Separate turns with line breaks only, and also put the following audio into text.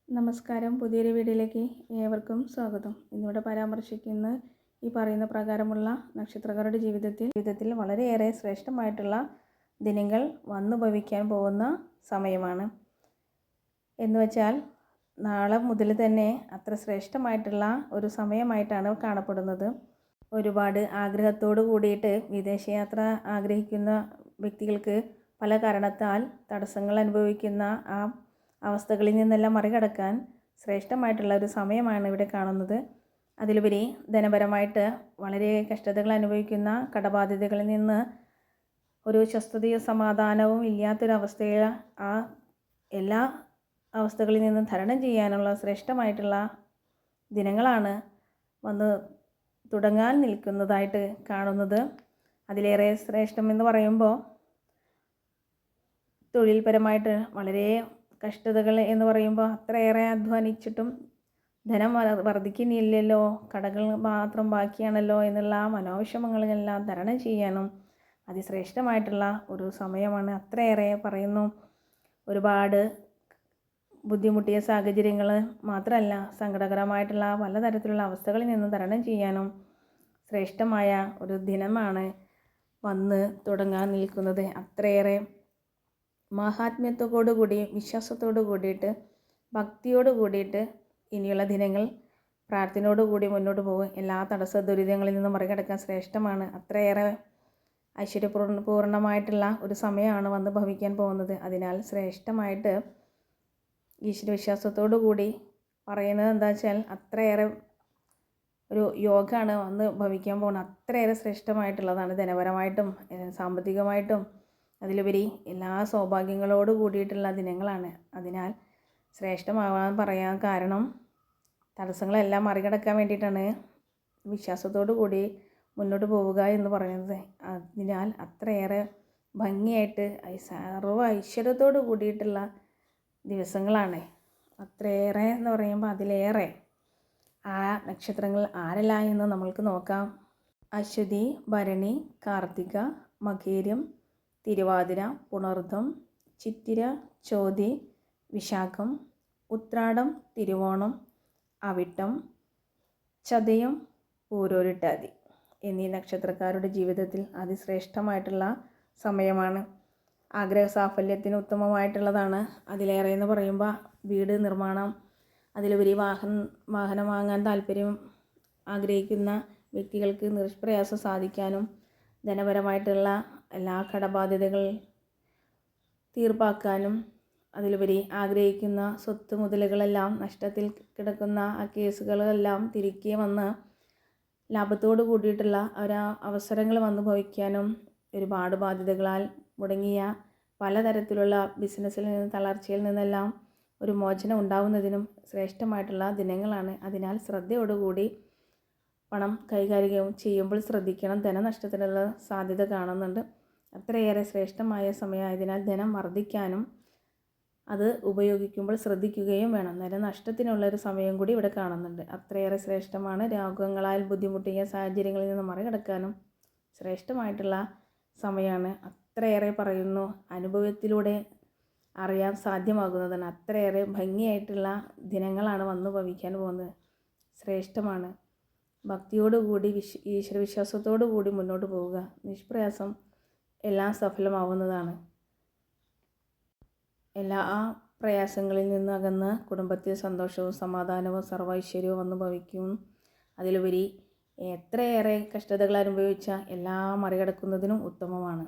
നമസ്കാരം. പുതിയൊരു വീഡിയോയിലേക്ക് ഏവർക്കും സ്വാഗതം. ഇന്നിവിടെ പരാമർശിക്കുന്ന ഈ പറയുന്ന പ്രകാരമുള്ള നക്ഷത്രക്കാരുടെ ജീവിതത്തിൽ വളരെയേറെ ശ്രേഷ്ഠമായിട്ടുള്ള ദിനങ്ങൾ വന്നു ഭവിക്കാൻ പോകുന്ന സമയമാണ്. എന്നുവെച്ചാൽ നാളെ മുതൽ തന്നെ അത്ര ശ്രേഷ്ഠമായിട്ടുള്ള ഒരു സമയമായിട്ടാണ് കാണപ്പെടുന്നത്. ഒരുപാട് ആഗ്രഹത്തോട് കൂടിയിട്ട് വിദേശയാത്ര ആഗ്രഹിക്കുന്ന വ്യക്തികൾക്ക് പല കാരണത്താൽ തടസ്സങ്ങൾ അനുഭവിക്കുന്ന ആ അവസ്ഥകളിൽ നിന്നെല്ലാം മറികടക്കാൻ ശ്രേഷ്ഠമായിട്ടുള്ള ഒരു സമയമാണ് ഇവിടെ കാണുന്നത്. അതിലുപരി ധനപരമായിട്ട് വളരെ കഷ്ടതകൾ അനുഭവിക്കുന്ന കടബാധ്യതകളിൽ നിന്ന് ഒരു സ്വസ്ഥതയും സമാധാനവും ഇല്ലാത്തൊരവസ്ഥയിൽ ആ എല്ലാ അവസ്ഥകളിൽ നിന്നും തരണം ചെയ്യാനുള്ള ശ്രേഷ്ഠമായിട്ടുള്ള ദിനങ്ങളാണ് വന്ന് തുടങ്ങാൻ നിൽക്കുന്നതായിട്ട് കാണുന്നത്. അതിലേറെ ശ്രേഷ്ഠമെന്ന് പറയുമ്പോൾ തൊഴിൽപരമായിട്ട് വളരെ കഷ്ടതകൾ എന്ന് പറയുമ്പോൾ അത്രയേറെ അധ്വാനിച്ചിട്ടും ധനം വർദ്ധിക്കുന്നില്ലല്ലോ, കടകൾ മാത്രം ബാക്കിയാണല്ലോ എന്നുള്ള മനോവിഷമങ്ങളെല്ലാം തരണം ചെയ്യാനും അതിശ്രേഷ്ഠമായിട്ടുള്ള ഒരു സമയമാണ്. അത്രയേറെ പറയുന്നു. ഒരുപാട് ബുദ്ധിമുട്ടിയ സാഹചര്യങ്ങൾ മാത്രമല്ല, സങ്കടകരമായിട്ടുള്ള പലതരത്തിലുള്ള അവസ്ഥകളിൽ നിന്ന് തരണം ചെയ്യാനും ശ്രേഷ്ഠമായ ഒരു ദിനമാണ് വന്ന് തുടങ്ങാൻ നിൽക്കുന്നത്. അത്രയേറെ മഹാത്മ്യത്തോടു കൂടി, വിശ്വാസത്തോടു കൂടിയിട്ട്, ഭക്തിയോട് കൂടിയിട്ട് ഇനിയുള്ള ദിനങ്ങൾ പ്രാർത്ഥനയോടു കൂടി മുന്നോട്ട് പോകും. എല്ലാ തടസ്സ ദുരിതങ്ങളിൽ നിന്നും മറികടക്കാൻ ശ്രേഷ്ഠമാണ്. അത്രയേറെ ഐശ്വര്യപൂർണ്ണമായിട്ടുള്ള ഒരു സമയമാണ് വന്ന് ഭവിക്കാൻ പോകുന്നത്. അതിനാൽ ശ്രേഷ്ഠമായിട്ട് ഈശ്വരവിശ്വാസത്തോടു കൂടി പറയുന്നത് എന്താ വെച്ചാൽ അത്രയേറെ ഒരു യോഗമാണ് വന്ന് ഭവിക്കാൻ പോകുന്നത്. അത്രയേറെ ശ്രേഷ്ഠമായിട്ടുള്ളതാണ്. ധനപരമായിട്ടും സാമ്പത്തികമായിട്ടും അതിലുപരി എല്ലാ സൗഭാഗ്യങ്ങളോട് കൂടിയിട്ടുള്ള ദിനങ്ങളാണ്. അതിനാൽ ശ്രേഷ്ഠമാവാൻ പറയാൻ കാരണം തടസ്സങ്ങളെല്ലാം മറികടക്കാൻ വേണ്ടിയിട്ടാണ് വിശ്വാസത്തോടു കൂടി മുന്നോട്ട് പോവുക എന്ന് പറയുന്നത്. അതിനാൽ അത്രയേറെ ഭംഗിയായിട്ട് സർവ്വ ഐശ്വര്യത്തോട് കൂടിയിട്ടുള്ള ദിവസങ്ങളാണ്. അത്രയേറെ എന്ന് പറയുമ്പോൾ അതിലേറെ ആ നക്ഷത്രങ്ങൾ ആരെല്ലാം എന്ന് നമ്മൾക്ക് നോക്കാം. അശ്വതി, ഭരണി, കാർത്തിക, മകേരം, തിരുവാതിര, പുണർദം, ചിത്തിര, ചോതി, വിശാഖം, ഉത്രാടം, തിരുവോണം, അവിട്ടം, ചതയം, പൂരോരുട്ടാതി എന്നീ നക്ഷത്രക്കാരുടെ ജീവിതത്തിൽ അതിശ്രേഷ്ഠമായിട്ടുള്ള സമയമാണ്. ആഗ്രഹ സാഫല്യത്തിന് ഉത്തമമായിട്ടുള്ളതാണ്. അതിലേറെ എന്ന് പറയുമ്പോൾ വീട് നിർമ്മാണം, അതിലുപരി വാഹനം വാങ്ങാൻ താല്പര്യം ആഗ്രഹിക്കുന്ന വ്യക്തികൾക്ക് നിഷ്പ്രയാസം സാധിക്കാനും ധനപരമായിട്ടുള്ള എല്ലാ കടബാധ്യതകൾ തീർപ്പാക്കാനും അതിലുപരി ആഗ്രഹിക്കുന്ന സ്വത്ത് മുതലുകളെല്ലാം നഷ്ടത്തിൽ കിടക്കുന്ന ആ കേസുകളെല്ലാം തിരികെ വന്ന് ലാഭത്തോട് കൂടിയിട്ടുള്ള അവസരങ്ങൾ വന്നു ഭവിക്കാനും ഒരുപാട് ബാധ്യതകളാൽ മുടങ്ങിയ പലതരത്തിലുള്ള ബിസിനസ്സിൽ നിന്ന് തളർച്ചയിൽ നിന്നെല്ലാം ഒരു മോചനം ഉണ്ടാവുന്നതിനും ശ്രേഷ്ഠമായിട്ടുള്ള ദിനങ്ങളാണ്. അതിനാൽ ശ്രദ്ധയോടുകൂടി പണം കൈകാര്യം ചെയ്യുമ്പോൾ ശ്രദ്ധിക്കണം. ധനനഷ്ടത്തിനുള്ള സാധ്യത കാണുന്നുണ്ട്. അത്രയേറെ ശ്രേഷ്ഠമായ സമയമായതിനാൽ ധനം വർദ്ധിക്കാനും അത് ഉപയോഗിക്കുമ്പോൾ ശ്രദ്ധിക്കുകയും വേണം. ധനനഷ്ടത്തിനുള്ളൊരു സമയം കൂടി ഇവിടെ കാണുന്നുണ്ട്. അത്രയേറെ ശ്രേഷ്ഠമാണ്. രോഗങ്ങളാൽ ബുദ്ധിമുട്ടിയ സാഹചര്യങ്ങളിൽ നിന്ന് മറികടക്കാനും ശ്രേഷ്ഠമായിട്ടുള്ള സമയമാണ്. അത്രയേറെ പറയുന്നു. അനുഭവത്തിലൂടെ അറിയാൻ സാധ്യമാകുന്നതാണ്. അത്രയേറെ ഭംഗിയായിട്ടുള്ള ദിനങ്ങളാണ് വന്നു ഭവിക്കാൻ പോകുന്നത്. ശ്രേഷ്ഠമാണ്. ഭക്തിയോടുകൂടി ഈശ്വരവിശ്വാസത്തോടു കൂടി മുന്നോട്ട് പോവുക. നിഷ്പ്രയാസം എല്ലാം സഫലമാവുന്നതാണ്. എല്ലാ പ്രയാസങ്ങളിൽ നിന്ന് അകന്ന് കുടുംബത്തിൽ സന്തോഷവും സമാധാനവും സർവൈശ്വര്യവും വന്നു ഭവിക്കും. അതിലുപരി എത്രയേറെ കഷ്ടതകൾ അനുഭവിച്ച എല്ലാം മറികടക്കുന്നതിനും ഉത്തമമാണ്.